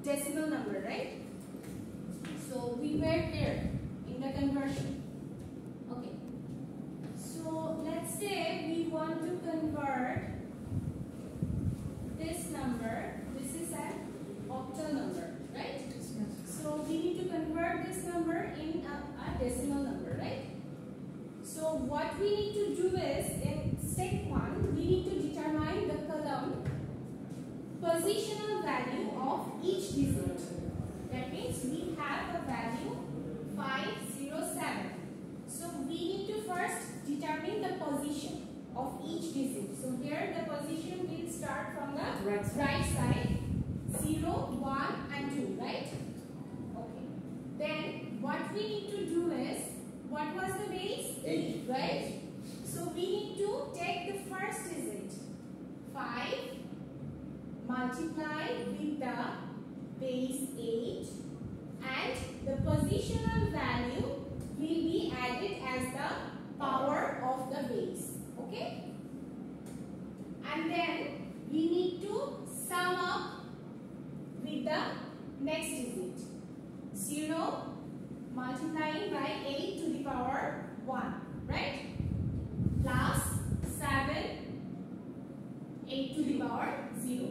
decimal number, right? So we were here in the conversion. Okay. So let's say we want to convert this number. This is an octal number, right? So we need to convert this number in a decimal number, right? So what we need to do is, in step 1, we need to determine the column positional value of each digit. That means we have a value 507. So we need to first determine the position of each digit. So here the position will start from the right side, 0, 1 and 2, right? Okay. Then what we need to do is, what was the base? 8, right? So we need to take the first digit, 5, multiply with the base 8, and the positional value will be added as the power of the base. Okay? And then we need to sum up with the next digit, 0 multiplying by 8 to the power 1, right? Plus 7, 8 to the power 0.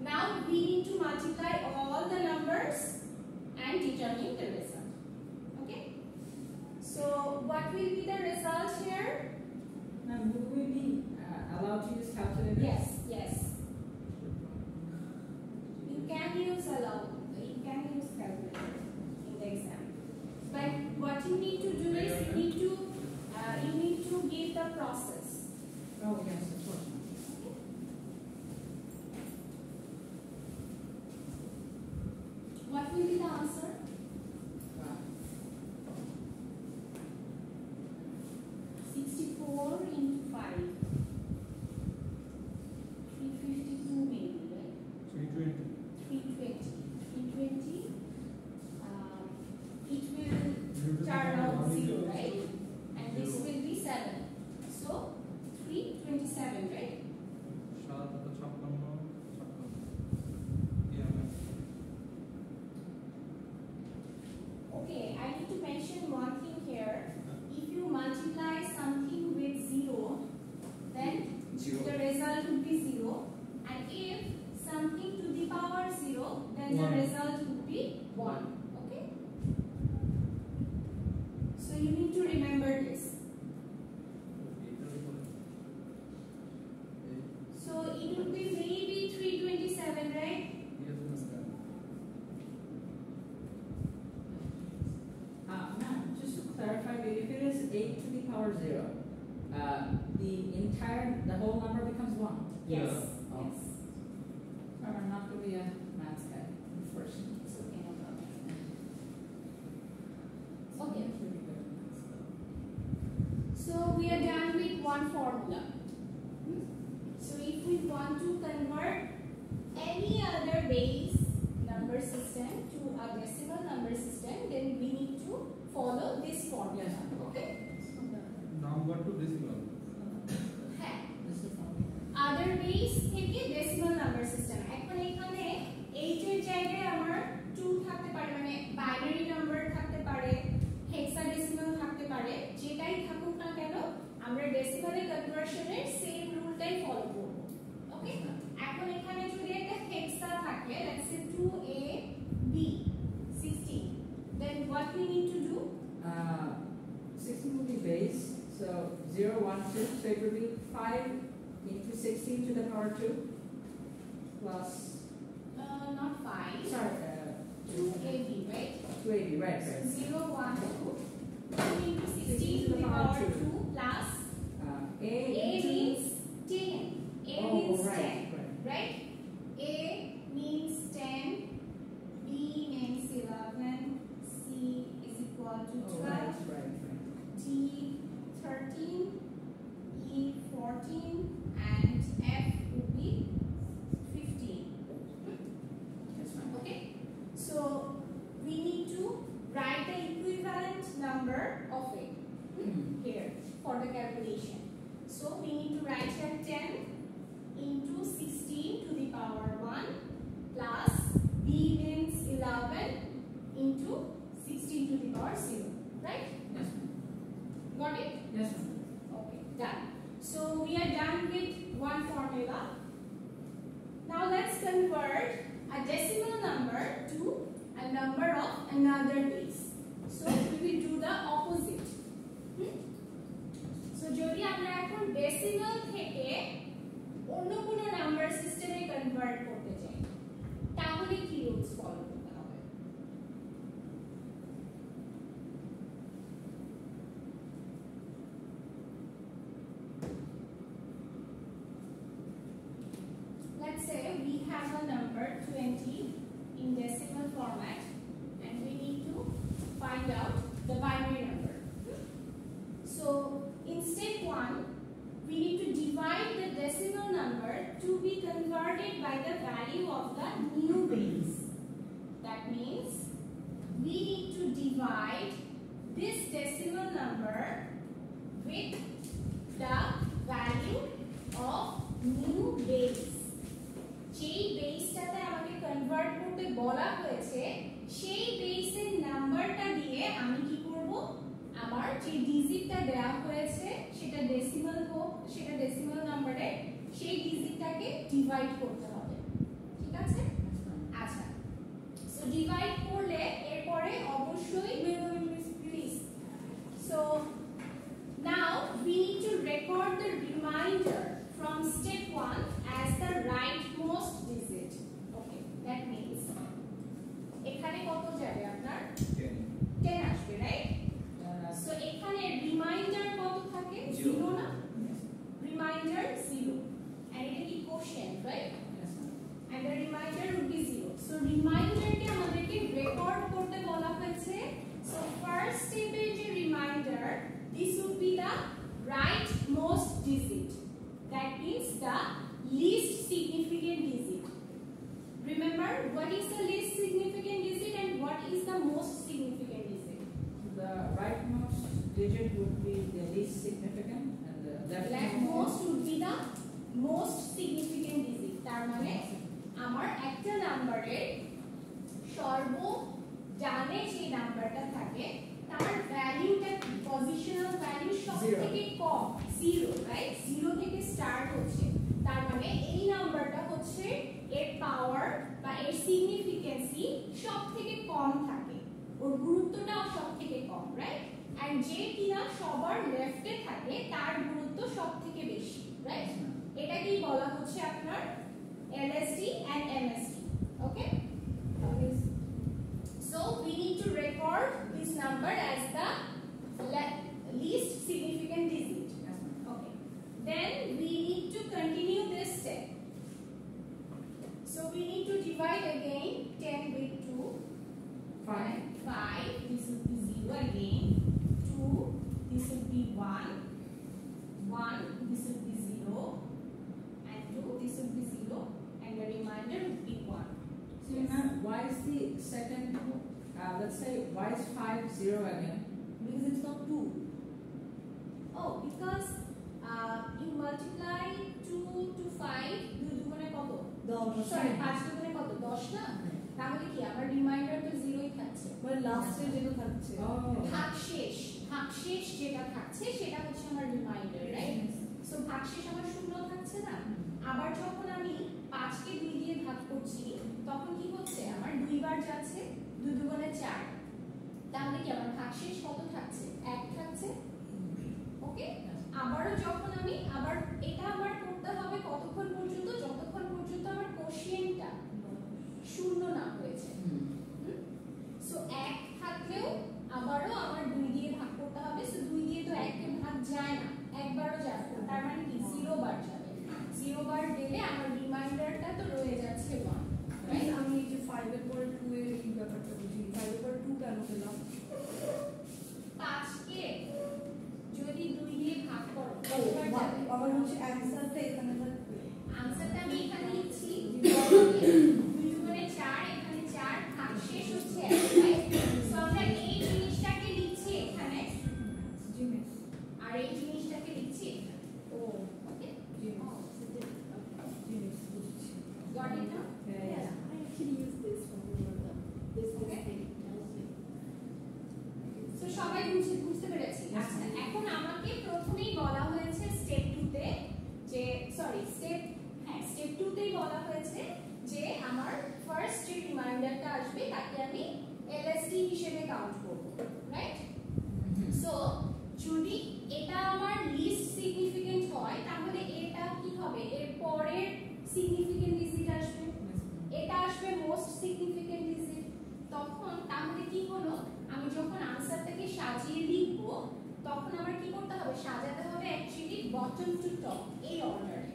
Now we need to multiply all the numbers and determine the result. Okay? So what will be the result here? Now, will we be allowed to use calculator? Yes, yes. You can use calculator in the exam. But what you need to do is you need to give the process. Oh yes, of course. What will be the answer? 64 into 5. 352 maybe, right? 320. 320. 320. It will turn out 0, right? And this will be 7. So 327, right? Okay, I need to mention one thing here. If you multiply something with 0, then the result would be 0. And if something to the power 0, then the result would be 1. Okay? So you need to remember this. So it would be maybe 327, right? Ma'am, just to clarify, if it is 8 to the power 0, the whole number becomes 1. Yes. Yeah. Oh. Yes. I'm not going to be a maths guy, unfortunately. It's okay, no problem. Okay. So we are done with one formula. So if we want to convert any other base number system to a decimal number system, then we need to follow this formula. Okay? Number to decimal. হ্যাঁ, This is not other base থেকে decimal number system. এখন এখানে 8 এর জায়গায় আমার 2 থাকতে পারে, মানে বাইনারি নাম্বার থাকতে পারে, হেক্সাডেসিমাল থাকতে পারে, যেটাই থাকুক না কেন আমরা ডেসিমালে কনভার্সনের সেম রুলটাই ফলো করব। ওকে? এখন এখানে যদি একটা হেক্সা থাকে, let's say 2AB 16, then what we need to do? 16 will be base, so 0, 1, 2, so it will be 5 into 16 to the power 2 plus, Not 5. sorry, 2AB, right? 280, right, So right. 0, 1, 2. 2 into 16 to the power 2 plus A A into, means 10. A oh, means right, 10. right. Right? A means 10. B means 11. C is equal to 12. Oh, right, right, right. D 13. E 14. And F would be 15. That's fine. Okay? So we need to write the equivalent number of it here for the calculation. So we need to write here 10 into 16 to the power 1 convert a decimal number to a number of another base. So we will do the opposite. So যদি আমরা এখন decimal থেকে অন্য কোনো number সিস্টেমে convert করতে চাই তাহলে কি রুলস ফলো করতে হবে? Let's say we have a number 20 in decimal format and we need to find out the binary number. So in step 1 we need to divide the decimal number to be converted by the value of the new base. That means we need to divide this decimal number with the value of new base. যেই বেসটাতে আমাকে convert করতে বলা হয়েছে সেই বেসের নাম্বারটা দিয়ে আমি কি করব আমার যে ডিজিটটা দেওয়া হয়েছে সেটা ডেসিমাল হোক সেটা ডেসিমাল নাম্বারে সেই ডিজিটটাকে ডিভাইড করতে হবে ঠিক আছে আচ্ছা সো ডিভাইড করলে এরপরে অবশ্যই please so now we need to record the remainder from step 1 as the rightmost digit. Okay, that means এখানে কত যাবে আপনার 10 আসবে রাইট সো এখানে রিমাইন্ডার কত থাকে 0 না রিমাইন্ডার 0 and এটা কি question right and the remainder would be 0 so remainder কে আমাদেরকে রেকর্ড করতে বলা হয়েছে so first step এর যে reminder this would be the rightmost digit that means the least significant digit remember what is the least significant digit and what is the most significant digit The rightmost digit would be the least significant and the leftmost would be the most significant digit তার মানে আমার একটা নাম্বারের সর্ব ডানে যে নাম্বারটা থাকে তার ভ্যালুটা পজিশনাল ভ্যালু সবথেকে কম 0 রাইট 0 থেকে স্টার্ট হচ্ছে তার মানে এই নাম্বারটা হচ্ছে এর পাওয়ার বা এর সিগনিফিকেন্সি সবথেকে কম থাকে ওর গুরুত্বটাও সবথেকে কম রাইট এন্ড যে কিনা সবার লেফটে থাকে তার গুরুত্ব সবথেকে বেশি রাইট এটাকেই বলা হচ্ছে আপনার LSD and MSD okay so we need to record this number as the least significant digit okay then we need to continue this step so we need to divide again 10 with 2 5 this would be 0 again 2 this would be 1 this would be 0 and 2 this would be 0 and the remainder would be 1 so now why is the second let's say why is 5 0 again because it's not 2 oh because you multiply 2 to 5 2 দুগুণে কত 10 sorry 5 দুগুণে কত 10 না তাহলে কি আমার reminder তো 0ই থাকছে মানে লাস্টে যেটা থাকছে ভাগশেষ যেটা থাকছে সেটা হচ্ছে আমার রিমাইন্ডার রাইট সো ভাগশেষ আমার শূন্য থাকছে না আবার যখন আমি 5 কে 2 দিয়ে ভাগ করছি তখন কি হচ্ছে আমার দুইবার যাচ্ছে 2 দুগুণে 4 তাহলে কি আমার ভাগশেষ কত থাকছে 1 থাকছে ওকে আবারও যখন আমি আবার এটা আবার করতে হবে কতক্ষণ পর্যন্ত যতক্ষণ পর্যন্ত আমার কোশ্চেনটা শূন্য না হয়েছে সো 1 থাকলেও আবারও আমার 2 দিয়ে ভাগ করতে হবে সো 2 দিয়ে তো 1 কে ভাগ যায় না একবারও যাবে না তার মানে কি 0 বার যাবে 0 বার দিলে আমার রিমাইন্ডারটা তো রয়ে যাচ্ছে 1 রাইট আমি এই যে 5 এর পরে 2 এর এই ব্যাপারটা বুঝি 5 এর পরে 2 কেন পেলাম 5 কে যদি 2 দিয়ে ভাগ করো কতবার যাবে আবার হচ্ছে অ্যানসারটা এখানে থাকবে আনসারটা আমি এখানে লিখছি 2 মানে 4 এখানে 4 ভাগশেষ হচ্ছে 1 রাইট সো আমরা এই জিনিসটাকে লিখছি এখানে আর এই জিনিসটাকে লিখছি ও ওকে got it now Yeah, I actually use this one. This thing. So সবাই বুঝতে পেরেছি আচ্ছা এখন আমাকে প্রথমেই বলা হয়েছে স্টেপ 2 তে যে সরি স্টেপ 2 তেই বলা হয়েছে যে আমার ফার্স্ট যে রিমাইন্ডারটা আসবে তাকে আমি LST হিসেবে কাউন্ট করব, রাইট? সো যদি এটা আমার লিস্ট সিগনিফিকেন্ট হয় তাহলে এটা কি হবে, এর পরের সিগনিফিকেন্ট ডিজিট আসবে, এটা আসবে মোস্ট সিগনিফিকেন্ট ডিজিট। তখন তাহলে কি হলো, আমি যখন আনসারটাকে সাজিয়ে লিখব তখন আমার কি করতে হবে, সাজাতে হবে অ্যাকচুয়ালি বটম টু টপ এই অর্ডারে।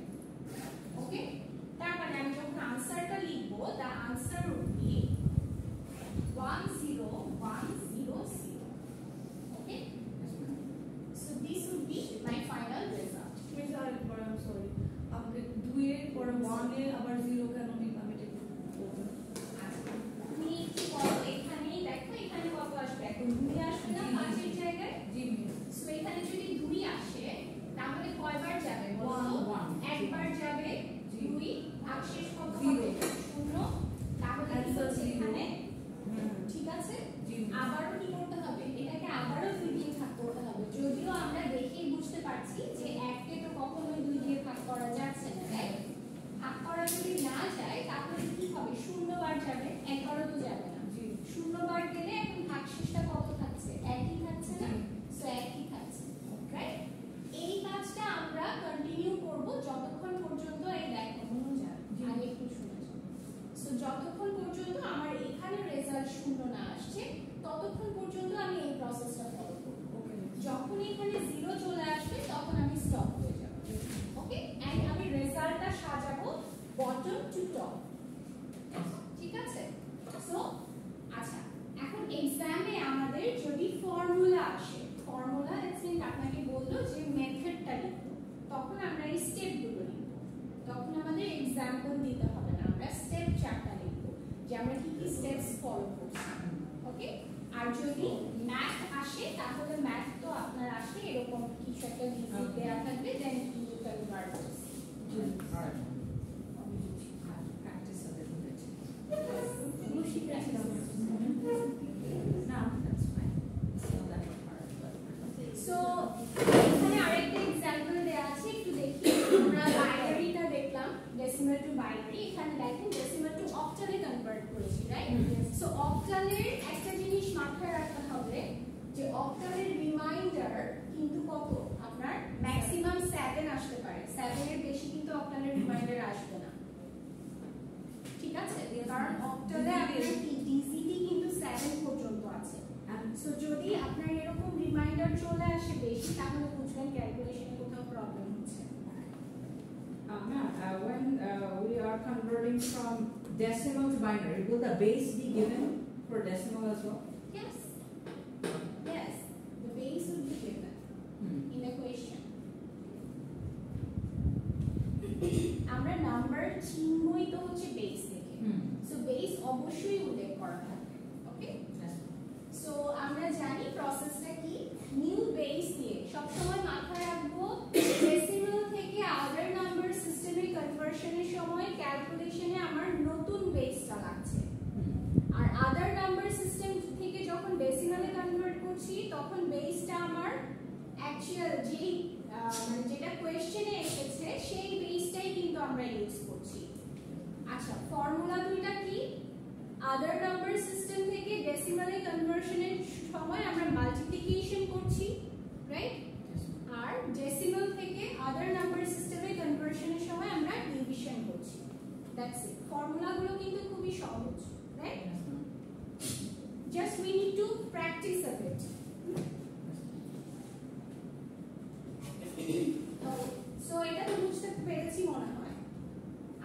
ওকে, তার মানে আমি যখন আনসারটা লিখব, the answer would be 10100। Okay, so this would be my final result. I'm sorry. আপনি 2 এর পরে 1 এ আবার 0 কেন নিলাম এটা একটু বলবেন? তুমি কি করো, এখানেই দেখো এখানে কত আসবে, এখন 2 আসবে না 5 এর জায়গায়। জি মিস। সো এখানে যদি 2 আসে তাহলে কয়বার যাবে বলো? একবার যাবে। 2 ভাগশেষ কত হবে? 0। তাহলে কি হচ্ছে এখানে, ঠিক আছে? আবারও কি করতে হবে, এটাকে আবারও 2 দিয়ে ভাগ করতে হবে। যদিও আমরা দেখেই বুঝতে পারছি যে 1 কে তো কখনোই 2 দিয়ে ভাগ করা যাচ্ছে না, রাইট? ভাগ করা যদি না যায় তাহলে কি হবে, 0 বার যাবে, একবারও তো যাবে না। 0 বার গেলে এখন ভাগশেষটা কত থাকছে, একই থাকছে না? সো একই থাকছে, রাইট? এই কাজটা আমরা কন্টিনিউ করব যতক্ষণ পর্যন্ত এই দেখো আগে একটু শুনে যাও। সো যতক্ষণ পর্যন্ত আমার এখানে রেজাল্ট 0 না আসছে ততক্ষণ পর্যন্ত আমি এই প্রসেসটা ফলো করব। ওকে, যখন এখানে 0 চলে আসবে তখন আমি স্টপ হয়ে যাব। ওকে, এন্ড আমি রেজাল্টটা সাজাবো বটম টু টপ, ঠিক আছে? সো আচ্ছা, এখন এক্সামে আমাদের যদি ফর্মুলা আসে, ফর্মুলা দ্যাটস মিন আপনাকে বললো যে মেথডটা লিখো, তখন আমরা এই স্টেপগুলো লিখব। তখন আমাদের एग्जांपल দিতে হবে না, আমরা স্টেপ চারটা লিখব যে আমরা কি কি স্টেপস ফলো করছি। ওকে, আর যদি ম্যাথ আসে তাহলে ম্যাথ তো আপনার আসে এরকম কিছু একটা ডিজিট দেয়া থাকবে, then you can work this. Alright. Practice a little bit. You should practice. No, that's fine. It's not that hard, but so এখানে আরেকটা एग्जांपल দেয়া আছে, একটু দেখি। আমরা বাইনারিটা দেখলাম, ডেসিমাল টু বাইনারি। এখানে দেখেন ডেসিমাল টু অক্টালে কনভার্ট করেছি, রাইট? সো অক্টালের একটা জিনিস মাথায় রাখতে হবে যে অক্টালের রিমাইন্ডার কিন্তু কত, আপনার ম্যাক্সিমাম 7 আসতে পারে, 7 এর বেশি কিন্তু অক্টালের রিমাইন্ডার আসবে না, ঠিক আছে? কারণ অক্টালে আপনার ডিজিটি কিন্তু 7 পর্যন্ত আছে। সো যদি আপনার এরকম রিমাইন্ডার চলে আসে বেশি তাহলে বুঝবেন ক্যালকুলেশনে কোথাও প্রবলেম হচ্ছে। when we are converting from decimal to binary, will the base be given for decimal as well? Yes. Yes. The base will be given in the question. আমরা নাম্বার চিহ্নই তো হচ্ছে বেস থেকে। সো বেস অবশ্যই উল্লেখ করা থাকবে। ওকে? So আমরা জানি প্রসেসটা কি, নিউ বেস দিয়ে সবসময় মাথায় রাখবো ডেসিমাল থেকে আদার নাম্বার সিস্টেমে কনভার্সনের সময় ক্যালকুলেশনে আমার নতুন বেসটা লাগছে। আর আদার নাম্বার সিস্টেম থেকে যখন ডেসিমালে কনভার্ট করছি তখন বেসটা আমার অ্যাকচুয়াল যেই মানে যেটা কোয়েশ্চেনে এসেছে সেই বেসটাই কিন্তু আমরা ইউজ করছি। আচ্ছা, ফর্মুলা দুইটা কি, আদার নাম্বার সিস্টেম থেকে ডেসিমালে কনভার্সনের সময় আমরা মাল্টিপ্লিকেশন করছি, রাইট? আর ডেসিমাল থেকে আদার নাম্বার সিস্টেমে কনভার্সনের সময় আমরা ডিভিশন করছি। That's it. ফর্মুলাগুলো কিন্তু খুবই সহজ, right? Just we need to practice a bit. So এটা তো বুঝতে পেরেছি মনে হয়।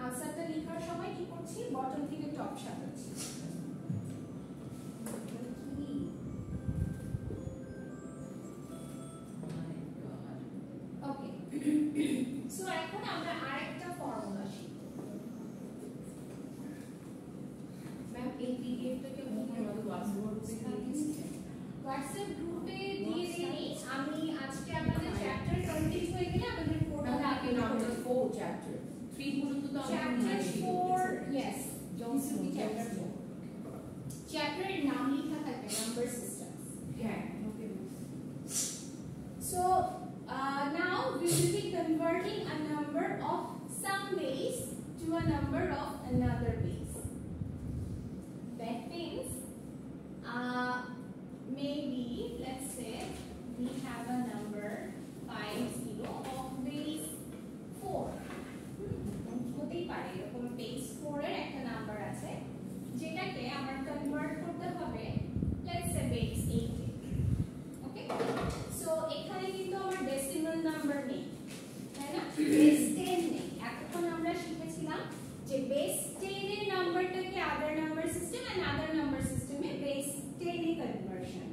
আনসারটা লেখার সময় কি করছি, বটম থেকে টপ সাজাচ্ছি। ওকে, সো এখন আমরা আরেকটা ফর্মুলা শিখব। ম্যাম এই পিডিএফটাকে আমাদের হোয়াটসঅ্যাপ গ্রুপে দিয়ে দিই। আমি আজকে আমাদের চ্যাপ্টার কমপ্লিট হয়ে গেলে আমাদের পোর্টালে আপলোড করব। 4 চ্যাপ্টার 3 পর্যন্ত তো chapter 4, yes, this will be chapter 4. চ্যাপ্টারের নাম লেখা থাকবে নাম্বার সিস্টেমস। হ্যাঁ, ওকে। So now we will be converting a number of some base to a a number of another base. That means maybe let's say we have a number 50 of base 4. হতেই পারে এরকম base 4 এর একটা number আছে যেটাকে আমরা convert করতে হবে let's say base 8 A. Okay, so এখানে কিন্তু আমার ডেসিমাল নাম্বার নেই, তাই না? base 10 নেই। এখন আমরা শিখেছিলাম যে base 10 এর নাম্বারটাকে other number system and other number সিস্টেমে base 10 এ কনভার্সন।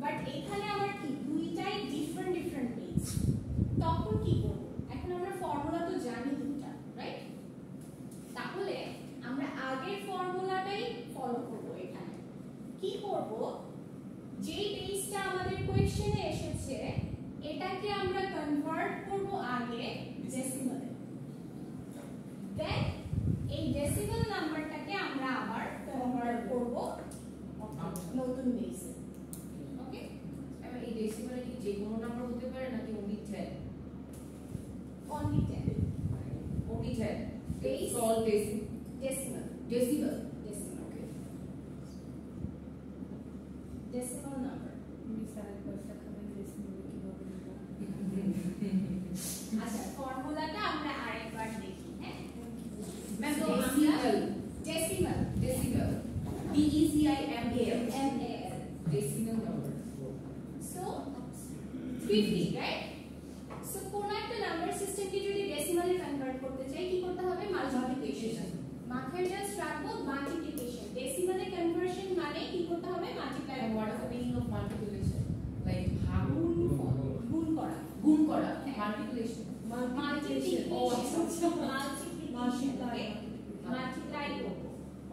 বাট এখানে আমার কি দুইটাই ডিফারেন্ট বেস, তখন কি করব? এখন আমরা ফর্মুলা তো জানি দুটো, রাইট? তাহলে আমরা আগের ফর্মুলাটাই ফলো করব। এখানে কি করব, যে বেসটা আমাদের কোশ্চেনে এসেছে এটাকে আমরা কনভার্ট করব আগে ডেসিমালে, দেন এই ডেসিমাল নাম্বারটাকে আমরা আবার কনভার্ট করব নতুন বেসে। ওকে, এবার এই ডেসিমালে কি যে কোনো নাম্বার হতে পারে নাকি only 10? only 10 only 10 base it's all decimal decimal decimal okay, decimal number। আচ্ছা, ফর্মুলাটা আমরা আরেকবার দেখি। হ্যাঁ ma'am, decimal decimal DECIMAL decimal number, so 50, right? so কোন একটা নাম্বার সিস্টেমকে যদি ডেসিমালে কনভার্ট করতে চাই কি করতে হবে? মাল্টিপ্লিকেশন। মাথায় জাস্ট রাখবো মাল্টিপ্লিকেশন। ডেসিমালে কনভার্সন মানে কি করতে হবে? Multiply. and what is the meaning of multiplication? like how গুণ করা, গুণ করা, multiplication multiplication oh acha multiply করব।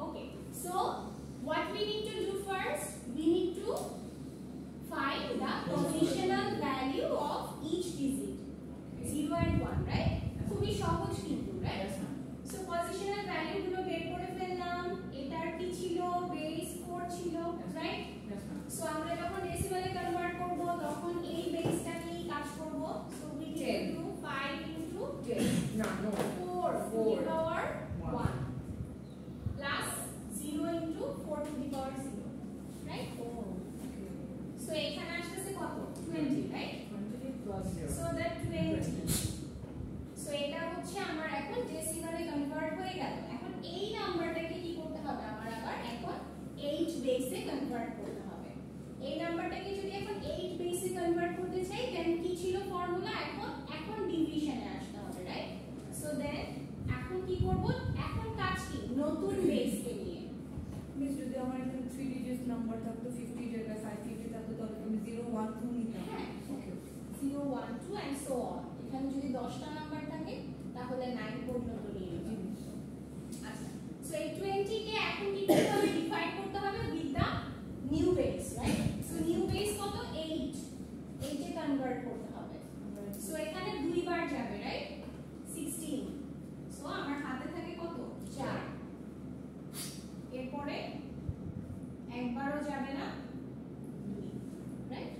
okay, so what we need to do first, we need to find the positional value of each digit, 0 and 1, right? খুবই সহজ কিন্তু, right? so positional value গুলো বের করে ফেললাম। এটার কি ছিল? base 4 ছিল, right? so আমরা যখন ডেসিমালে কনভার্ট করব তখন এই বেসটা নিয়ে কাজ করব। so we can do 5 into 10 no 4 to the power 1 plus 0 into 4 to the power 0, right? so এখানে আসছে কত? 20, right? 20 plus 0 so that 20, so এটা হচ্ছে আমার এখন ডেসিমালে কনভার্ট হয়ে গেল। এখন এই নাম্বারটাকে কি করতে হবে? আমার আবার এখন 8 বেসে কনভার্ট করতে হবে। এই নাম্বারটাকে যদি এখন 8 বেসে কনভার্ট করতে চাই দেন কি ছিল ফর্মুলা? এখন ডিভিশনে আসতে হবে, রাইট? সো দেন এখন কি করব? এখন কাজ কি? নতুন বেসকে নিয়ে। মিস যদি আমার এখানে 3 ডিজিট নাম্বার থাকতো 50 জায়গায় 550 থাকতো তাহলে আমি 0 1 2 নিতাম। হ্যাঁ, ওকে, 0 1 2 এন্ড সো অন। এখানে যদি 10টা নাম্বার থাকে তাহলে 9 পর্যন্ত নিয়ে নিব। আচ্ছা, সো এই 20 কে এখন কি করতে হবে? ডিভাইড করতে হবে with the new base, right? So new base কত? 8 এ কনভার্ট করতে হবে। সো এখানে দুইবার যাবে, রাইট? 16, সো আমার হাতে থাকে কত? 4। এরপরে একবারও যাবে না, 2, right?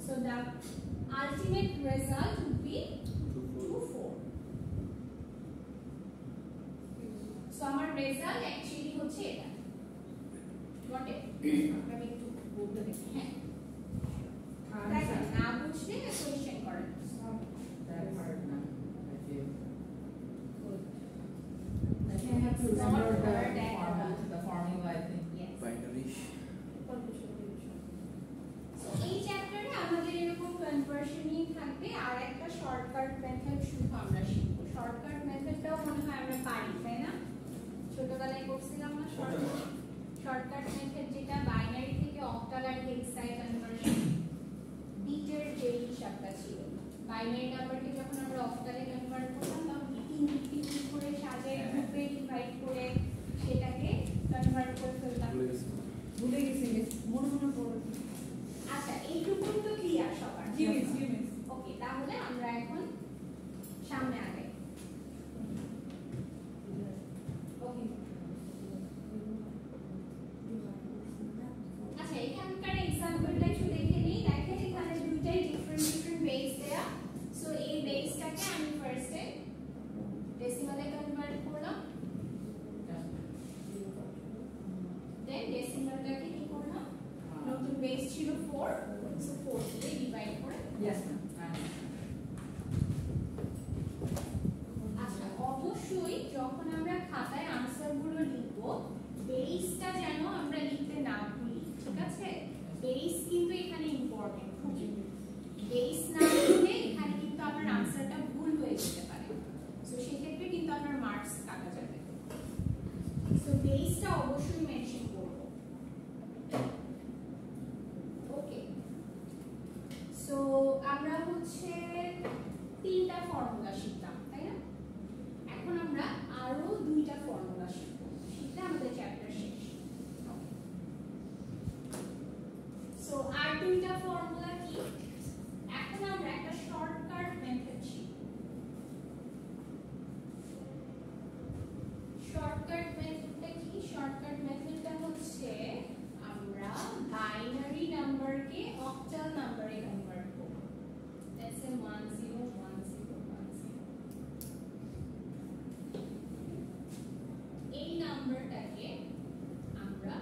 So the ultimate result would be 2 4। So আমার রেজাল্ট অ্যাকচুয়ালি হচ্ছে এটা। Got it? আমি একটু বলতে দেখি। হ্যাঁ, দেখেন না বুঝলে কোয়েশ্চেন করেন। that part now I feel I have to remember the formula I think Yes. Binary. So এই চ্যাপ্টারে আমাদের এরকম কনভার্সনই থাকবে আর একটা শর্টকাট মেথড শুধু আমরা শিখব। শর্টকাট মেথডটাও মনে হয় আমরা পারি, তাই না? ছোটবেলায় করছিলাম না শর্টকাট মেথড, যেটা বাইনারি থেকে অক্টাল আর হেক্সায় কনভার্সন। বিটের যে হিসাবটা ছিল, বাইনারি নাম্বারকে যখন আমরা অক্টালে কনভার্ট করতাম তখন তিন করে সাজায় গ্রুপে ডিভাইড করে সেটাকে কনভার্ট করে ফেলতাম। ভুলে গেছি মিস, মনে পড়ে। আচ্ছা, এইটুকু তো ক্লিয়ার সবার? জি মিস, জি মিস। ওকে, তাহলে আমরা এখন সামনে আগাই। ওকে, আচ্ছা এখানকার এক্সাম্পলটা একটু দেখে নিই। দেখেন এখানে দুইটাই ডিফারেন্ট বেস দেয়া। সো এই বেসটাকে আমি ফার্স্টে ডেসিমালে কনভার্ট করলাম, 4, so 4 দিয়ে ডিভাইড করে। Yes, ma'am. আচ্ছা, অবশ্যই যখন আমরা খাতায় আনসারগুলো লিখব, বেসটা যেন আমরা লিখতে না ভুলি, ঠিক আছে? বেস কিন্তু এখানে ইম্পর্টেন্ট, খুবই। বেস না লিখলে এখানে কিন্তু আপনার আনসারটা ভুল হয়ে যেতে পারে, সো সেক্ষেত্রে কিন্তু আপনার মার্কস কাটা যাবে। সো বেসটা অবশ্যই মেনশন করব। ওকে, সো আমরা হচ্ছে 3টা ফর্মুলা শিখলাম, তাই না? এখন আমরা আরো 2টা ফর্মুলা শিখব, শিখলে আমাদের চ্যাপ্টার শেষ। সো আর 2টা ফর্মুলা কি? এখন আমরা একটা শর্টকাট মেথড শিখব। শর্টকাট মেথডটা কি? শর্টকাট মেথডটা হচ্ছে আমরা বাইনারি নাম্বারকে অক্টাল নাম্বারে কনভার্ট করব। Let's say 10 10 10। এই নাম্বারটাকে আমরা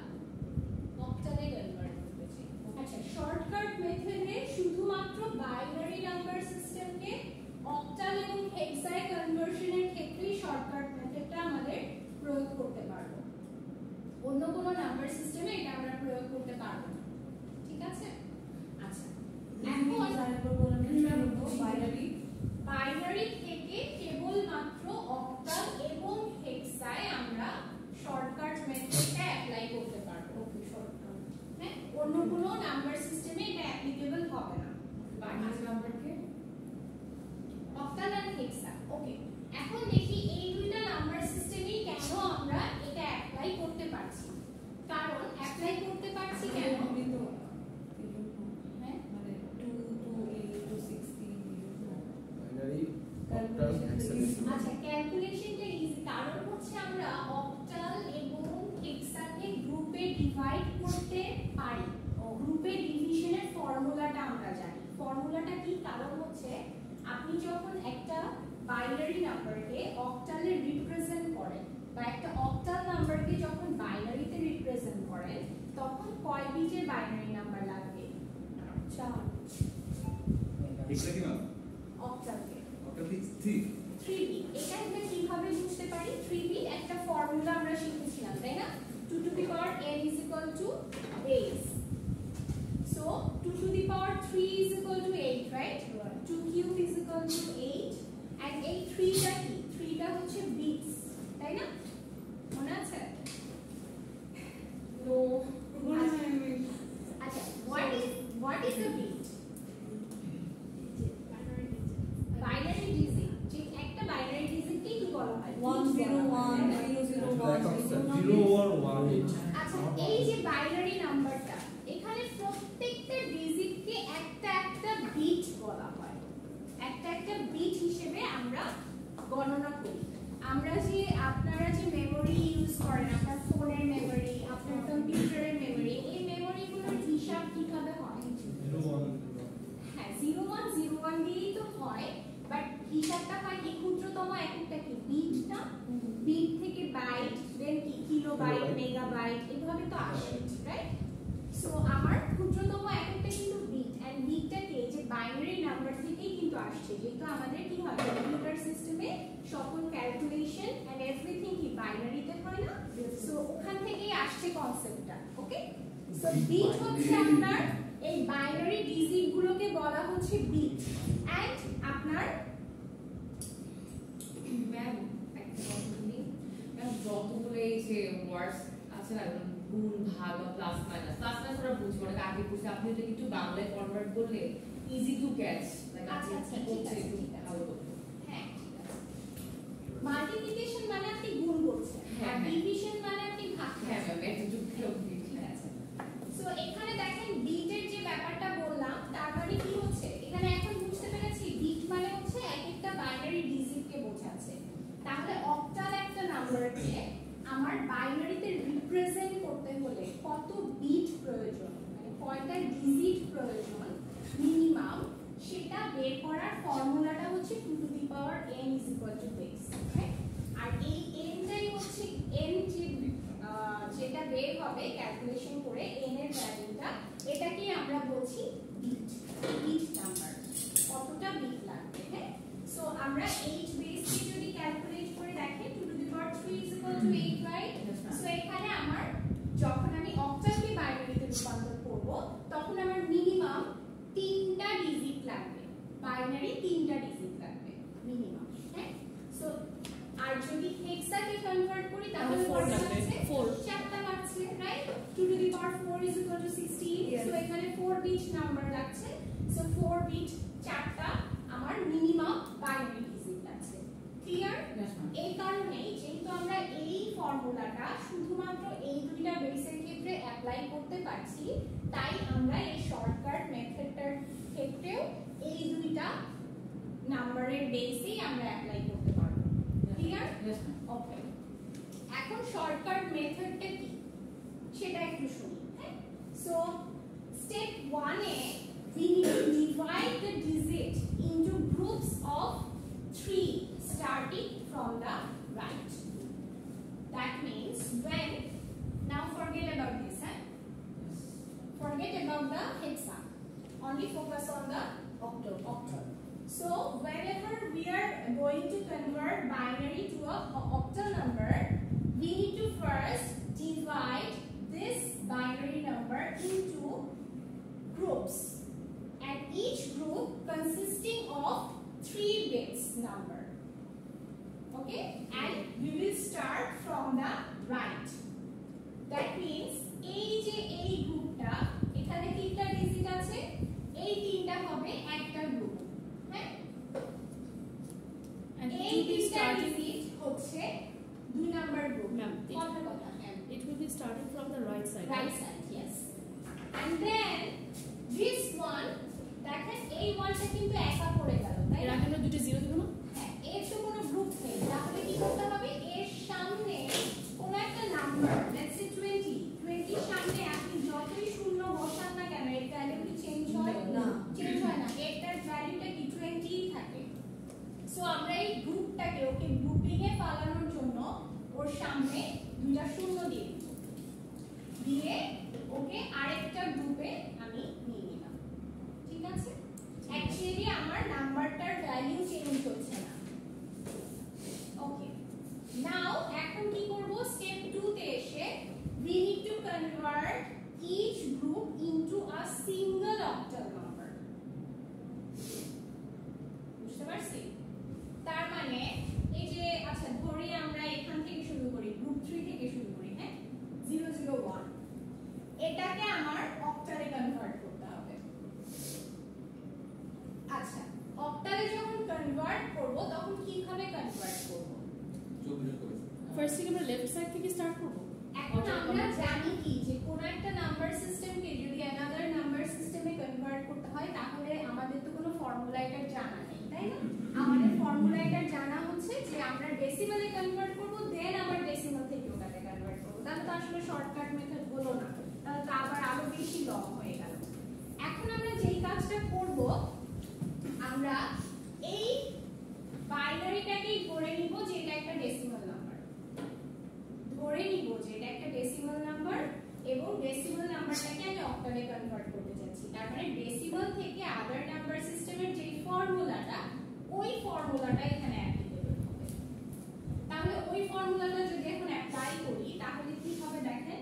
অক্টালে কনভার্ট করতে চাই। আচ্ছা, শর্টকাট মেথডে শুধুমাত্র বাইনারি নাম্বার সিস্টেমকে অক্টাল এবং হেক্সায় কনভার্সনের ক্ষেত্রেই শর্টকাট মেথডটা আমাদের প্রয়োগ করতে পারবো। অন্য কোনো নাম্বার সিস্টেমে এটা আমরা প্রয়োগ করতে পারবো না, ঠিক আছে? আচ্ছা, এখন বাইনারি থেকে কেবলমাত্র অক্টাল এবং হেক্সায় আমরা শর্টকাট মেথডটা অ্যাপ্লাই করতে পারবো। ওকে, শর্টকাট, হ্যাঁ, অন্য কোনো নাম্বার সিস্টেমে এটা অ্যাপ্লিকেবল হবে না। বাইনারি নাম্বারকে অক্টাল আর হেক্সা। ওকে, এখন দেখি এই দুইটা নাম্বার সিস্টেমেই কেন আমরা এটা অ্যাপ্লাই করতে পারছি। কারণ অ্যাপ্লাই করতে পারছি কেন? হ্যাঁ, মানে 2 2 8 2 16 বাইনারি অক্টাল হেক্সাডেসিমাল। আচ্ছা, ক্যালকুলেশনটা ইজি, কারণ হচ্ছে আমরা অক্টাল এবং হেক্সাকে গ্রুপে ডিভাইড করতে পারি। গ্রুপে ডিভিশনের ফর্মুলাটা আমরা জানি। ফর্মুলাটা কি? কারণ হচ্ছে আপনি যখন একটা বাইনারি নাম্বারকে অক্টালে রিপ্রেজেন্ট করেন বা একটা অক্টাল নাম্বারকে যখন বাইনারিতে রিপ্রেজেন্ট করেন, তখন কয় বিটের বাইনারি নাম্বার লাগবে? 4। হেক্সা কি ম্যাম? অক্টালকে অক্টাল কি 3 বিট। এটা আমরা কিভাবে বুঝতে পারি? 3 বিট একটা ফর্মুলা আমরা শিখেছিলাম, তাই না? 2 to the power n is equal to base. So 2 to the power 3 is equal to 8, right? 2 cube is equal to 8, and এই 3 টা কি? 3 টা হচ্ছে বিটস, তাই না? মনে আছে? তো আচ্ছা, what is a bit? Binary digit. যে একটা বাইনারি ডিজিটকে কি বলা হয়? 1 0 1 0 0 1 0 or 1 আচ্ছা, এই যে বাইনারি নাম্বারটা, এখানে প্রত্যেকটা ডিজিটকে একটা একটা বিট বলা হয়। একটা একটা বিট হিসেবে আমরা গণনা করি। আমরা যে আপনারা যে মেমরি ইউজ করেন, আপনার ফোনের মেমরি, আপনার কম্পিউটারের মেমরি, এই মেমরিগুলোর হিসাব কিভাবে হয়? 0 1 হ্যাঁ, 0 1 0 1 দিয়েই তো হয়, বাট হিসাবটা হয় কি? ক্ষুদ্রতম এককটা কি? বিট না? বিট থেকে বাইট, দেন কি কিলোবাইট, মেগাবাইট, এভাবে তো আসে, রাইট? সো আমার ক্ষুদ্রতম এককটা কিন্তু বিট, এন্ড বিটটাকে যে বাইনারি নাম্বার থেকেই কিন্তু আসছে, যেহেতু আমাদের কি হয় কম্পিউটার সিস্টেমে সকল ক্যালকুলেশন এন্ড এভরিথিং কি বাইনারিতে হয় না? সো ওখান থেকেই আসছে কনসেপ্টটা। ওকে, সো বিট হচ্ছে আপনার এই বাইনারি ডিজিট গুলোকে বলা হচ্ছে বিট। এন্ড আপনার ম্যাম একটা কথা বলি, ম্যাম যতগুলো এই যে ওয়ার্ডস আছে না, গুণ ভাগ বা প্লাস মাইনাস ওরা বুঝবো না, আগে বুঝতে আপনি এটা একটু বাংলায় কনভার্ট করলে ইজি টু ক্যাচ। আচ্ছা আচ্ছা, ঠিক আছে, ঠিক আছে। হ্যাঁ, মাল্টিপ্লিকেশন মানে আপনি গুণ করছেন, আর ডিভিশন মানে আপনি ভাগ করছেন। হ্যাঁ ম্যাম, এটা যুক্তি আছে। সো এখানে দেখেন বিটের যে ব্যাপারটা বললাম, তার মানে কি হচ্ছে? এখানে এখন বুঝতে পেরেছি বিট মানে হচ্ছে এক একটা বাইনারি ডিজিটকে বোঝাচ্ছে। তাহলে অক্টাল একটা নাম্বারকে আমার বাইনারিতে রিপ্রেজেন্ট করতে হলে কত বিট প্রয়োজন, মানে কয়টা ডিজিট প্রয়োজন মিনিমাম, সেটা বের করার ফর্মুলাটা হচ্ছে 2 to the power n is equal to base, right? আর এই nটাই হচ্ছে n যেটা বের হবে ক্যালকুলেশন করে n এর ভ্যালুটা যেটা এটাকে আমরা বলছি বিট নাম্বার। কতটা বিট লাগবে? হ্যাঁ, সো আমরা 8 বেস কে যদি ক্যালকুলেট করে দেখি 2 to the power 3 is equal to 8, right? So এখানে আমার যখন আমি অক্টালকে বাইনারিতে রূপান্তর করব তখন আমার মিনিমাম 3টা ডিজিট লাগবে, বাইনারি 3টা ডিজিট লাগবে মিনিমাম। হ্যাঁ, সো আর যদি হেক্সাকে কনভার্ট করি তাহলে 4 লাগবে, 4টা লাগছে, right? 2 to the power 4 is equal to 16, so এখানে 4 বিট নাম্বার লাগছে। সো 4 বিট 4টা আমার মিনিমাম বাইনারি ডিজিট লাগছে। ক্লিয়ার? এই কারণেই যেহেতু আমরা এই ফর্মুলাটা শুধুমাত্র এই দুইটা বেসের ক্ষেত্রে অ্যাপ্লাই করতে পারছি, তাই আমরা এই শর্টকাট মেথডটার ক্ষেত্রেও এই দুইটা নাম্বারের বেসেই আমরা অ্যাপ্লাই করতে পারবো। ক্লিয়ার? ওকে, এখন শর্টকাট মেথডটা কি সেটা একটু শুনি। হ্যাঁ, so step 1 A we need to divide the digit into groups of 3 starting from the right. That means when, now forget about this, forget about the hexa, only focus on the octal. So whenever we are going to convert binary to a octal number, we need to first divide this binary number into groups, and each group consisting of 3 bits number. Okay, and we will start from the right. That means এই যে এই গ্রুপটা এখানে 3টা digit আছে, এই 3টা হবে একটা গ্রুপ। হ্যাঁ, and এই 3টা ডিজিট হচ্ছে 2 নাম্বার গ্রুপ। কথা it will be starting from the right side. Right side, yes. And then this one, দেখেন এই ওয়ানটা কিন্তু একা পড়ে গেল, তাই না? এখানে দুটো জিরো দেব না? হ্যাঁ, এর তো কোনো গ্রুপ নেই, তাহলে কি করতে হবে? এর সামনে কোন একটা নাম্বার, লেটস সে 20 সামনে আপনি যতই শূন্য বসান না কেন এর ভ্যালু কি চেঞ্জ হয় না? চেঞ্জ হয় না, এটার ভ্যালুটা কি 20 ই থাকে। সো আমরা এই গ্রুপটাকে ওকে গ্রুপিং এ পালানোর জন্য ওর সামনে দুইটা শূন্য দিয়ে দিব, দিয়ে ওকে আরেকটা গ্রুপে আমি নিয়ে নিলাম। ঠিক আছে, অ্যাকচুয়ালি আমার নাম্বারটার ভ্যালু চেঞ্জ হচ্ছে না। ওকে, নাও এখন কি করব? স্টেপ 2 তে এসে we need to convert each group into a single octal number. বুঝতে পারছি? তার মানে এই যে আচ্ছা ধরি আমরা এখান থেকে শুরু করি, গ্রুপ 3 থেকে শুরু করি। হ্যাঁ, 001, এটাকে আমার অক্টালে কনভার্ট করতে হবে। আচ্ছা, অক্টালে যখন কনভার্ট করব তখন কিভাবে কনভার্ট করব? ফার্স্ট থেকে আমরা লেফট সাইড থেকে স্টার্ট করব। এখন আমরা জানি কি যে কোন একটা নাম্বার সিস্টেমকে যদি অ্যানাদার নাম্বার সিস্টেমে কনভার্ট করতে হয় তাহলে আমাদের তো কোনো ফর্মুলা এটা জানা নেই, তাই না? আমাদের ফর্মুলা এটা জানা হচ্ছে যে আমরা ডেসিমালে কনভার্ট করব, দেন আবার ডেসিমাল থেকে ওটাতে কনভার্ট করব। তাহলে তো আসলে শর্টকাট মেথড হলো না, তাহলে তো আবার আরো বেশি লং হয়ে গেল। এখন আমরা যেই কাজটা করব, আমরা এই বাইনারিটাকেই ধরে নিব যে এটা একটা ডেসিমাল নাম্বার, ধরে নিব যে এটা একটা ডেসিমাল নাম্বার এবং ডেসিমাল নাম্বারটাকে আমি অক্টালে কনভার্ট করতে যাচ্ছি। তার মানে ডেসিমাল থেকে আদার নাম্বার সিস্টেমের যে ফর্মুলাটা, ওই ফর্মুলাটা এখানে অ্যাপ্লিকেবল হবে। তাহলে ওই ফর্মুলাটা যদি এখন অ্যাপ্লাই করি তাহলে কি হবে দেখেন,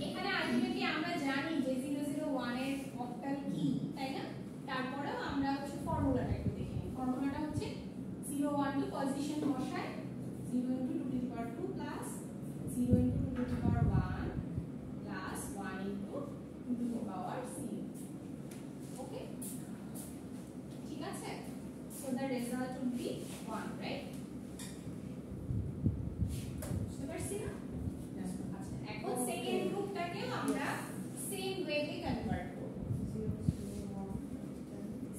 এখানে আলটিমেটলি আমরা জানি যে 001 এর অক্টাল কি, তাই না? তারপরেও আমরা হচ্ছে ফর্মুলাটা একটু দেখে নিই। ফর্মুলাটা হচ্ছে 012 পজিশন বসায় 0 * 2 to the power 2 plus 0 * 2 to the power 1 plus 1 * 2 to the power 0. Okay, ঠিক আছে? So the result would be 1, right? বুঝতে পারছি না? আচ্ছা, এখন সেকেন্ড গ্রুপটাকে আমরা সেম ওয়েতে কনভার্ট করব।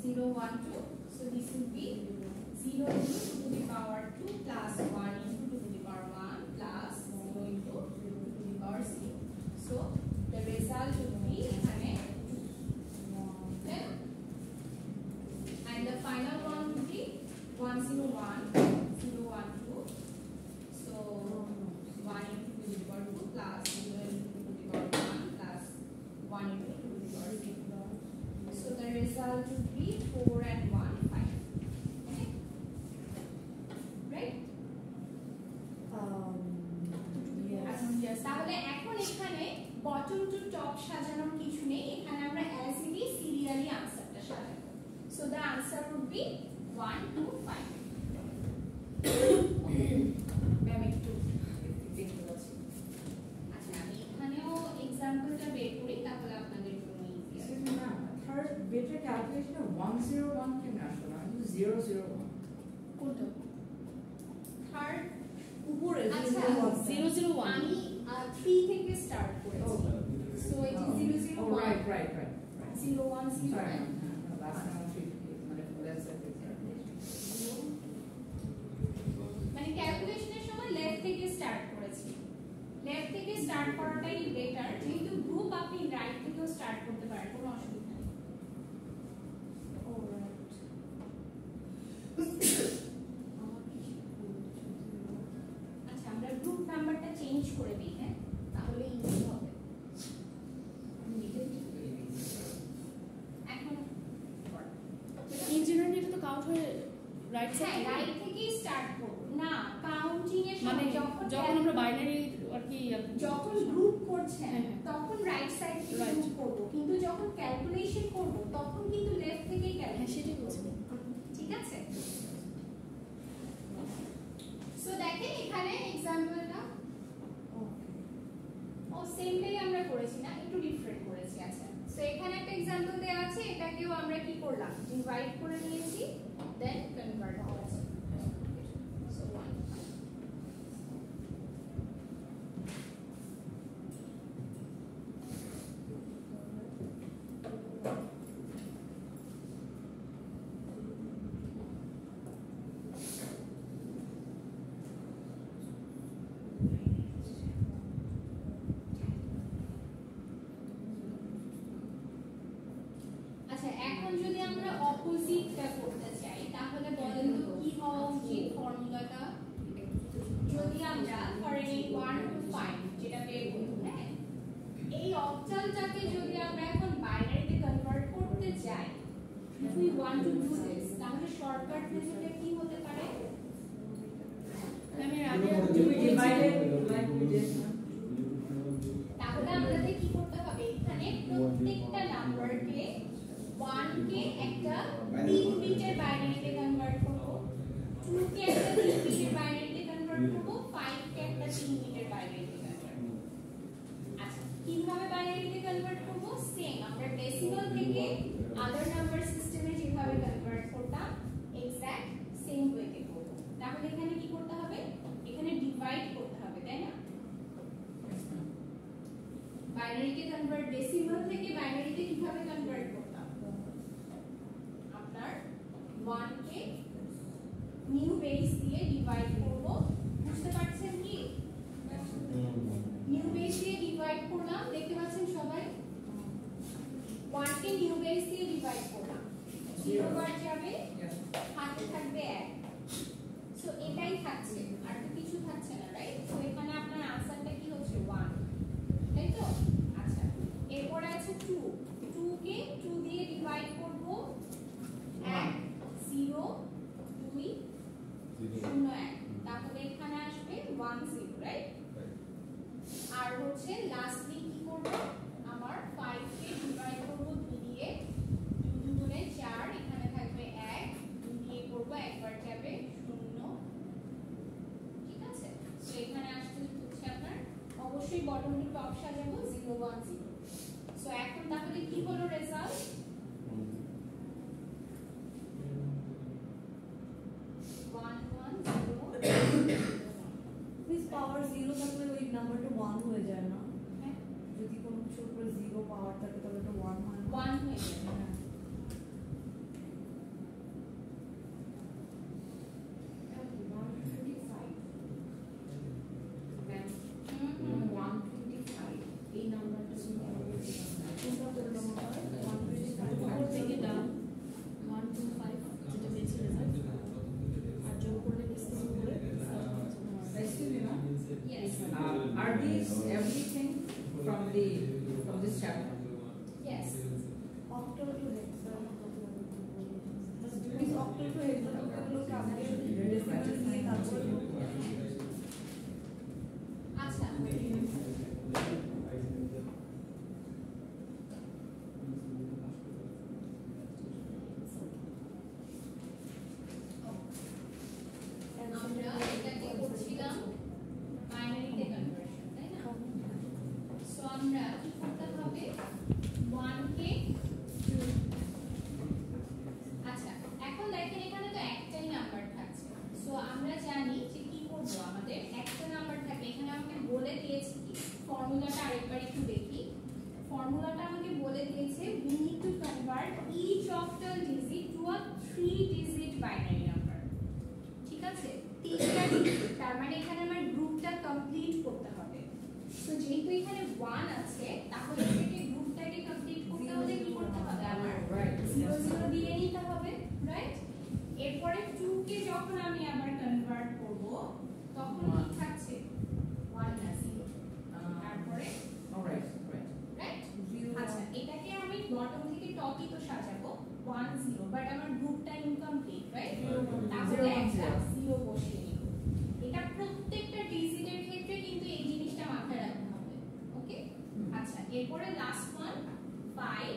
0 1 2, so this would be 0 * 2 to the power 2 plus 1 * 2 to the power 1 plus 0 * 2 to the power 0. So the result would be এখানে 2, and the final one would be 101 0 1 2. So 1 * 2 to the power 2 plus 0 * 2 to the power 1 plus 1 * 4 and 1 5. Okay, right? Yes. তাহলে এখন এখানে bottom to top সাজানোর কিছু নেই, এখানে আমরা as it is serially আনসারটা সাজাবো। So the answer would be 1 2 5। Ma'am একটু দেখতে পাচ্ছি। আচ্ছা আমি এখানেও এক্সাম্পলটা বের করি তাহলে আপনাদের জন্য ইজি হবে। ম্যাম থার্ড বেটার ক্যালকুলেশনে 101 কেন আসলো না, 001 কোনটা? থার্ড উপরে আচ্ছা 001 আমি 3 থেকে স্টার্ট করেছি। So it is 001 right 010 sorry last time 3 মানে লেটস সে মানে ক্যালকুলেশনের সময় লেফট থেকে স্টার্ট করেছি। লেফট থেকে স্টার্ট করাটাই বেটার, যেহেতু গ্রুপ আপনি রাইট থেকেও স্টার্ট করতে পারেন, কোনো অসুবিধা নেই। আচ্ছা আমরা গ্রুপ নাম্বারটা চেঞ্জ করে দিই, হ্যাঁ তাহলে ইজি হবে। এখন ইঞ্জিনিয়ারিং এটা তো কাউন্ট হয়ে রাইট হ্যাঁ সাইড রাইট থেকেই স্টার্ট করব না, কাউন্টিং এর মানে সময় যখন আমরা বাইনারি আর কি যখন গ্রুপ করছেন হ্যাঁ, হ্যাঁ। তখন রাইট সাইড থেকে Right. গ্রুপ করব, কিন্তু যখন ক্যালকুলেশন করব তখন কিন্তু লেফট থেকেই হ্যাঁ ক্যালকুলেশন। সেটাই বলছি। ঠিক আছে? সো দেখেন এখানে एग्जांपलটা ও সেমটাই আমরা করেছি না, একটু ডিফারেন্ট করেছি। আচ্ছা সো এখানে একটা एग्जांपल দেয়া আছে, এটাকেও আমরা কি করলাম, ডিভাইড করে নিয়েছি, দেন কনভার্ট করেছি। সো 1 আচ্ছা এখন যদি আমরা অপোজিটটা করতে চাই তাহলে বলেন তো কি হওয়া উচিত ফর্মুলাটা? যদি আমরা ধরেন এই 1 to 5 যেটা বের করব, হ্যাঁ এই অক্টালটাকে যদি আমরা এখন বাইনারিতে কনভার্ট করতে চাই, if we want to do this, তাহলে শর্টকাট মেথডে কি হতে পারে? আমি আগে ডিভাইডেড লাইক উই ডিড তাহলে আমাদের কি করতে হবে, এখানে প্রত্যেকটা নাম্বারকে 1 কে একটা 3 বিটের বাইনারিতে কনভার্ট করব, 2 কে একটা 3 বিটের বাইনারিতে কনভার্ট করব, 5 কে একটা 3 বিটের বাইনারিতে কনভার্ট করব। আচ্ছা কিভাবে বাইনারিতে কনভার্ট করব? সেম আমরা ডেসিমাল থেকে আদার নাম্বার সিস্টেমে যেভাবে কনভার্ট করতাম এক্স্যাক্ট সেম ওয়েতে করব। তাহলে এখানে কি করতে হবে, এখানে ডিভাইড করতে হবে, তাই না? বাইনারিতে কনভার্ট ডেসিমাল থেকে বাইনারিতে কিভাবে কনভার্ট করতাম, আপনার 1 কে নিউ বেস দিয়ে ডিভাইড করব, বুঝতে পারছেন কি? নিউ বেস দিয়ে ডিভাইড করলাম, দেখতে পাচ্ছেন সবাই? 1 কে নিউ বেস দিয়ে ডিভাইড করলাম, 0 বার যাবে, হাতে থাকবে 1। সো এটাই থাকছে, আর তো কিছু থাকছে না, রাইট? সো এখানে আপনার আনসারটা কি হচ্ছে 1, তাই তো? আচ্ছা এরপর আছে 2, 2 কে 2 দিয়ে ডিভাইড করব, 1 0 2 0 1, তাহলে এখানে আসবে 1 0, রাইট? আর হচ্ছে লাস্টলি কি করব, আমার 5 কে ডিভাইড করব 2 দিয়ে, 2 গুণে 4, এখানে থাকবে 1, 2 দিয়ে করব, একবার যাবে 0। ঠিক আছে? সো এখানে আসছে হচ্ছে আপনার অবশ্যই বটম টু টপ সাজাবো 0 1 0। সো এখন তাহলে কি হলো রেজাল্ট? 1 1 0। মিস পাওয়ার 0 থাকলে ওই নাম্বারটা 1 হয়ে যায় না? হ্যাঁ যদি কোনো কিছুর উপরে 0 পাওয়ার থাকে তাহলে তো 1 হয় না। 1 হয়ে যাবে। হ্যাঁ। হুম 125 এই নাম্বারটা কোনটা করলে মনে হয় 125 উপর থেকে ডাউন 125 যেটা পেয়েছি রেজাল্ট, আর যোগ করলে কিছু করে Excuse me, ma'am. Yes. Are these everything from this chapter? Yes. Octal two hexadecimal This octal to hexagonal গুলোকে আমাদের decimal দিয়ে তারপরে আচ্ছা আমরা এটাকে করছিলাম বাইনারিতে কনভার্সন তাই না সো আমরা কি করতে হবে 1 কে আচ্ছা এখন দেখেন এখানে তো একটাই নাম্বার থাকছে সো আমরা জানি যে কি করব আমাদের একটা নাম্বার থাকে এখানে আমাকে বলে দিয়েছে কি ফর্মুলাটা আরেকবার একটু দেখি ফর্মুলাটা আমাকে বলে দিয়েছে we need to convert each octal digit to a 3 digit binary number ঠিক আছে তিনটা digit তার মানে এখানে আমার গ্রুপটা কমপ্লিট করতে হবে সো যেহেতু এখানে 1 আছে তাহলে এটাকে গ্রুপটাকে কমপ্লিট করতে হলে কি করতে হবে আমার 0 0 দিয়ে নিতে হবে রাইট এরপরে 2 কে যখন আমি আবার কনভার্ট করব তখন কি থাকছে 1 না 0 তারপরে অলরাইট রাইট আচ্ছা এটাকে আমি বটম থেকে টপই তো সাজাবো 1 0 বাট আমার গ্রুপটা ইনকমপ্লিট রাইট তাহলে একটা 0 বসিয়ে নিব এটা প্রত্যেকটা ডিজিটের ক্ষেত্রে কিন্তু এই জিনিসটা মাথায় রাখতে হবে ওকে আচ্ছা এরপরে লাস্ট ওয়ান 5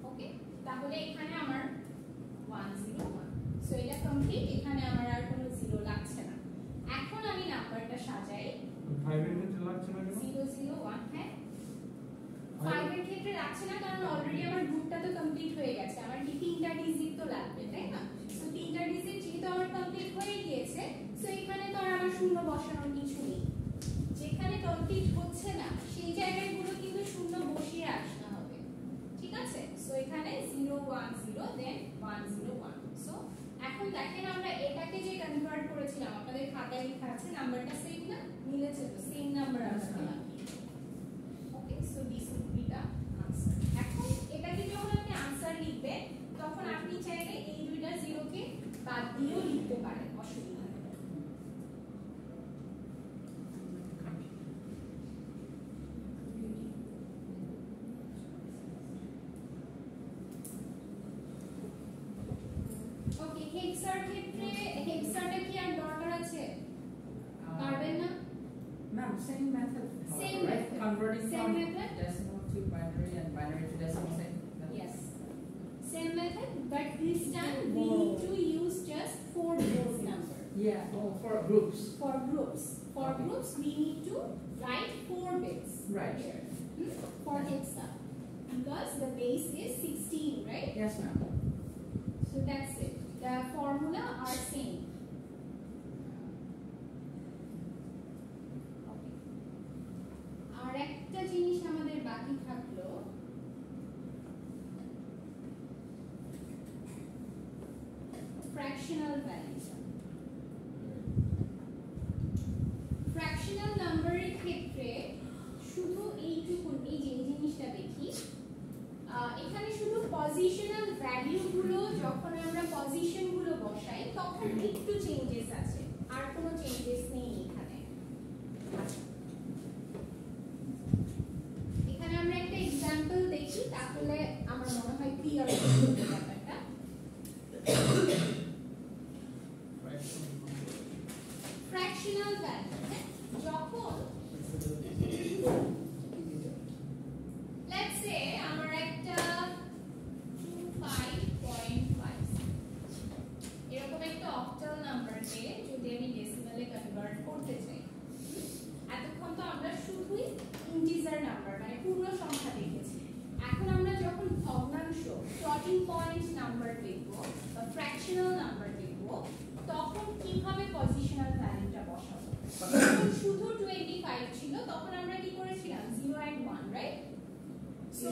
ওকে তাহলে এখানে আমার 101 সো এটা কমপ্লিট এখানে আমার আর কোনো 0 লাগছে না এখন আমি নাম্বারটা সাজাই 5 এর ক্ষেত্রে লাগছে না কেন 001 হ্যাঁ 5 এর ক্ষেত্রে লাগছে না কারণ অলরেডি আমার গ্রুপটা তো কমপ্লিট হয়ে গেছে আমার কি তিনটা ডিজিট তো লাগবে তাই না সো তিনটা ডিজিট যেহেতু আমার কমপ্লিট হয়ে গিয়েছে সো এখানে তো আর আমার শূন্য বসানোর কিছু নেই যেখানে কমপ্লিট হচ্ছে না সেই জায়গাগুলো কিন্তু শূন্য বসিয়ে আসতে হবে ঠিক আছে সো এখানে 010 দেন 101 সো এখন দেখেন আমরা এটাকে যে কনভার্ট করেছিলাম আপনাদের খাতায় লেখা আছে নাম্বারটা সেম না মিলেছে তো সেম নাম্বার আমরা পেলাম okay so this will be the answer এখন এটাকে যখন আপনি আনসার লিখবেন তখন আপনি চাইলে এই দুইটা জিরো কে বাদ দিয়েও লিখতে পারেন অসুবিধা নেই ওকে হেক্সার ক্ষেত্রে হেক্সাটা কি আর দরকার আছে পারবেন না Ma'am, same method. Same right? method. Converting Same from method. decimal to binary and binary to decimal. Same method. yes same method but this time we need to use just 4 base number Yeah. Oh, for groups. for groups Okay. we need to write 4 bits Right. here for hexa because the base is 16 right Yes, ma'am. so that's it the formula are same আর একটা জিনিস আমাদের বাকি থাকলো fractional values fractional নাম্বারের ক্ষেত্রে শুধু এইটুকু এই যে জিনিসটা দেখি এখানে শুধু পজিশনাল ভ্যালু গুলো যখন আমরা পজিশন গুলো বসাই তখন একটু চেঞ্জেস আছে আর কোনো চেঞ্জেস নেই এখানে এখানে আমরা একটা एग्जांपल দেখি তাহলে আমার মনে হয় ক্লিয়ার হবে ব্যাপারটা fractional value যখন let's say আমার একটা 25.5 এরকম একটা অক্টাল নাম্বারকে যদি আমি ডেসিমালে কনভার্ট করতে চাই এতক্ষণ তো আমরা শুধুই ইন্টিজার নাম্বার মানে পূর্ণ সংখ্যা দেখেছি এখন আমরা যখন ভগ্নাংশ ফ্লোটিং পয়েন্ট নাম্বার দেখব বা ফ্র্যাকশনাল নাম্বার দেখব তখন কিভাবে পজিশনাল ভ্যালুটা বসাবো যখন শুধু 25 ছিল তখন আমরা কি করেছিলাম 0 and 1 রাইট সো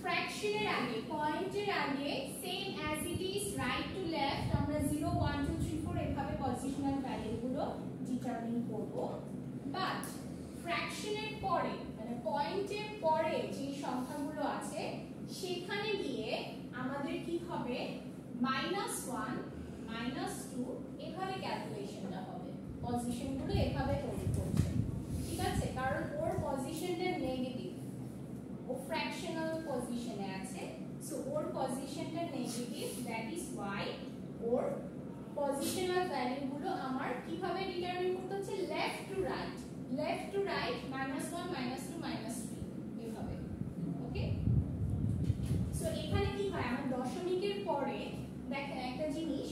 ফ্র্যাকশনের আগে পয়েন্টের আগে same as it is right to left আমরা 0 1 2 3 4 এভাবে পজিশনাল ভ্যালুগুলো ডিটারমিন করব বাট ফ্র্যাকশনের পরে মানে পয়েন্টের পরে যে সংখ্যাগুলো আছে সেখানে গিয়ে আমাদের কি হবে -1 -2 এভাবে ক্যালকুলেশনটা হবে পজিশনগুলো এভাবে তৈরি করছে ঠিক আছে কারণ ওর পজিশনটা নেগেটিভ ফ্র্যাকশনাল পজিশনে আছে, সো ওর পজিশনটা নেগেটিভ, দ্যাট ইজ ওয়াই ওর পজিশনাল ভ্যালুগুলো আমার কিভাবে ডিটারমিন করতে হচ্ছে, লেফট টু রাইট -1 -2 -3 এভাবে। ওকে, সো এখানে কি হয়, আমার দশমিকের পরে দেখেন একটা জিনিস,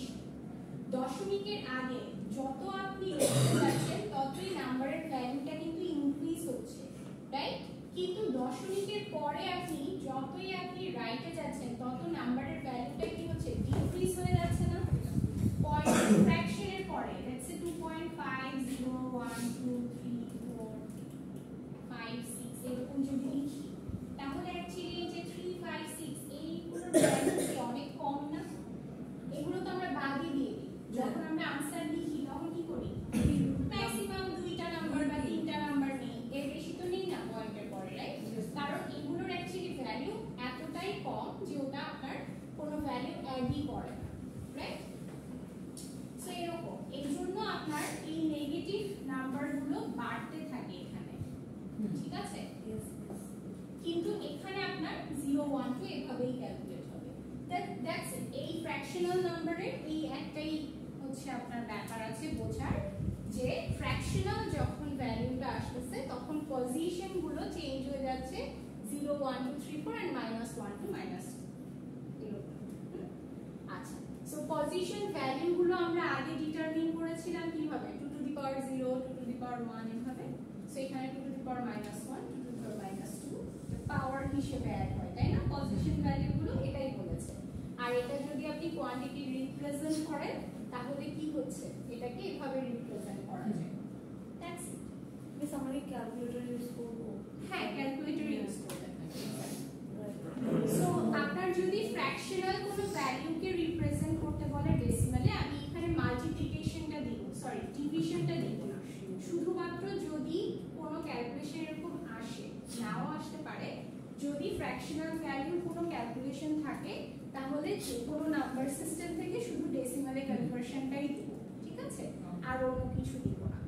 দশমিকের আগে যত আপনি এগিয়ে যাচ্ছেন ততই নাম্বারের ভ্যালুটা কিন্তু ইনক্রিজ হচ্ছে, রাইট? কিন্তু দশমিকের পরে আপনি যতই আপনি রাইটে যাচ্ছেন তত নাম্বারের ভ্যালুটা কি হচ্ছে, ডিক্রিজ হয়ে যাচ্ছে না? পয়েন্ট ফ্র্যাকশনের পরে লেটস সে 2.5 0 1 2 3 4 5 6 এরকম যদি লিখি, তাহলে অ্যাকচুয়ালি এই যে 3 5 6 এইগুলোর ভ্যালু কি অনেক কম না? এগুলো তো আমরা বাদই দিয়ে দিই, যখন আমরা আনসার লিখি তখন কি করি, ম্যাক্সিমাম দুইটা নাম্বার বা তিনটা নাম্বার নেই, এর বেশি তো নেই না পয়েন্টের পরে, রাইট? কারণ এগুলোর অ্যাকচুয়ালি ভ্যালু এতটাই কম যে ওটা আপনার কোনো ভ্যালু অ্যাডই করে না, রাইট? সো এরকম, এর জন্য আপনার এই নেগেটিভ নাম্বারগুলো বাড়তে থাকে এখানে, ঠিক আছে? কিন্তু এখানে আপনার 0 1 2 এভাবেই ক্যালকুলেট হবে। That's it. এই ফ্র্যাকশনাল নাম্বারের এই একটাই হচ্ছে আপনার ব্যাপার আছে বোঝার, যে ফ্র্যাকশনাল যখন ভ্যালুটা আসছে তখন পজিশন গুলো চেঞ্জ হয়ে যাচ্ছে 0 1 2 3 4 এন্ড -1 to -2। আচ্ছা, সো পজিশন ভ্যালু গুলো আমরা আগে ডিটারমিন করেছিলাম কিভাবে, 2 to the power 0 2 to the power 1 এভাবে। সো এখানে 2 to the power -1 2 to the power -2 পাওয়ার হিসেবে অ্যাড হয়, তাই না? পজিশন ভ্যালু গুলো এটাই বলেছে। আর এটা যদি আপনি কোয়ান্টিটি রিপ্রেজেন্ট করেন তাহলে কি হচ্ছে, এটাকে এভাবে রিপ্রেজেন্ট করা যায়। That's it. মিস আমরা কি ক্যালকুলেটর ইউজ করব? হ্যাঁ, ক্যালকুলেটর ইউজ করতে পারেন। সো আপনার যদি ফ্র্যাকশনাল কোনো ভ্যালুকে রিপ্রেজেন্ট করতে বলে ডেসিমালে, আমি এখানে মাল্টিপ্লিকেশনটা দিব, সরি ডিভিশনটা দিব না, শুধুমাত্র যদি কোনো ক্যালকুলেশন এরকম আসে, নাও আসতে পারে, যদি ফ্র্যাকশনাল ভ্যালুর কোনো ক্যালকুলেশন থাকে তাহলে যে কোনো নাম্বার সিস্টেম থেকে শুধু ডেসিমালে কনভার্সনটাই দিব, ঠিক আছে? আর অন্য কিছু দিব না।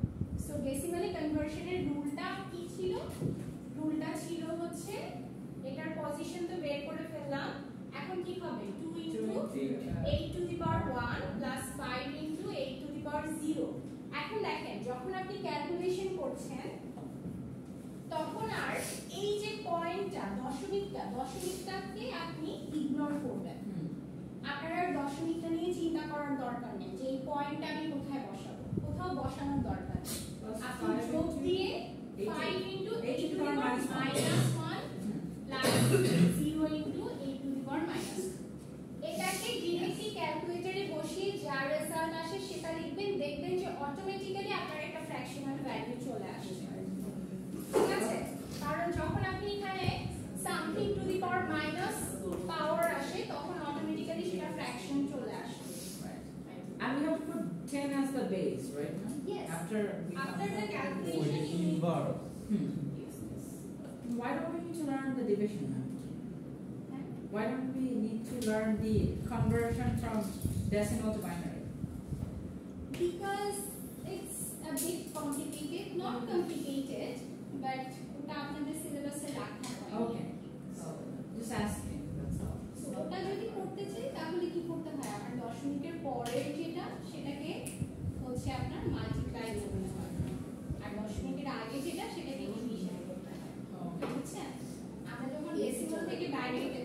সো ডেসিমালে কনভার্সনের রুলটা কি ছিল? রুলটা ছিল হচ্ছে এটার পজিশন তো বের করে ফেললাম, এখন কি হবে, 2 * 8 to the power 1 plus 5 * 8 to the power 0। এখন দেখেন যখন আপনি ক্যালকুলেশন করছেন তখন আর এই যে পয়েন্টটা দশমিকটাকে আপনি ইগনোর করবেন, আপনার আর দশমিকটা নিয়ে চিন্তা করার দরকার নেই যে এই পয়েন্টটা আমি কোথায় বসাবো, কোথাও বসানোর দরকার নেই। আপনি যোগ দিয়ে 5 * 8 to the power -1 plus 0 * 8 to the power -2। এটাকে ডিরেক্টলি ক্যালকুলেটরে বসিয়ে যা রেজাল্ট আসে সেটা লিখবেন, দেখবেন যে অটোমেটিক্যালি আপনার একটা ফ্র্যাকশনাল ভ্যালু চলে আসছে, ঠিক আছে? কারণ যখন আপনি এখানে something to the power minus পাওয়ার আসে তখন অটোমেটিক্যালি সেটা ফ্র্যাকশন চলে আসে। And we have to put 10 as the base, right? Yes. After the calculation you need bar. Yes, yes. Why don't we need to learn the division now? Huh? Why don't we need to learn the conversion from decimal to binary? Because it's a bit complicated, not complicated, but ওটা আপনাদের সিলেবাসে রাখা হয়। Okay. So just asking. That's all. So ওটা যদি করতে চাই তাহলে কি করতে হয়, আমার দশমিকের পরের যেটা সেটাকে হচ্ছে আপনার মাল্টিপ্লাই করতে হয়, আর দশমিকের আগে যেটা সেটাকে ডিভিশন করতে হয়, Okay. বুঝছেন? আমরা যখন ডেসিমাল থেকে বাইনারিতে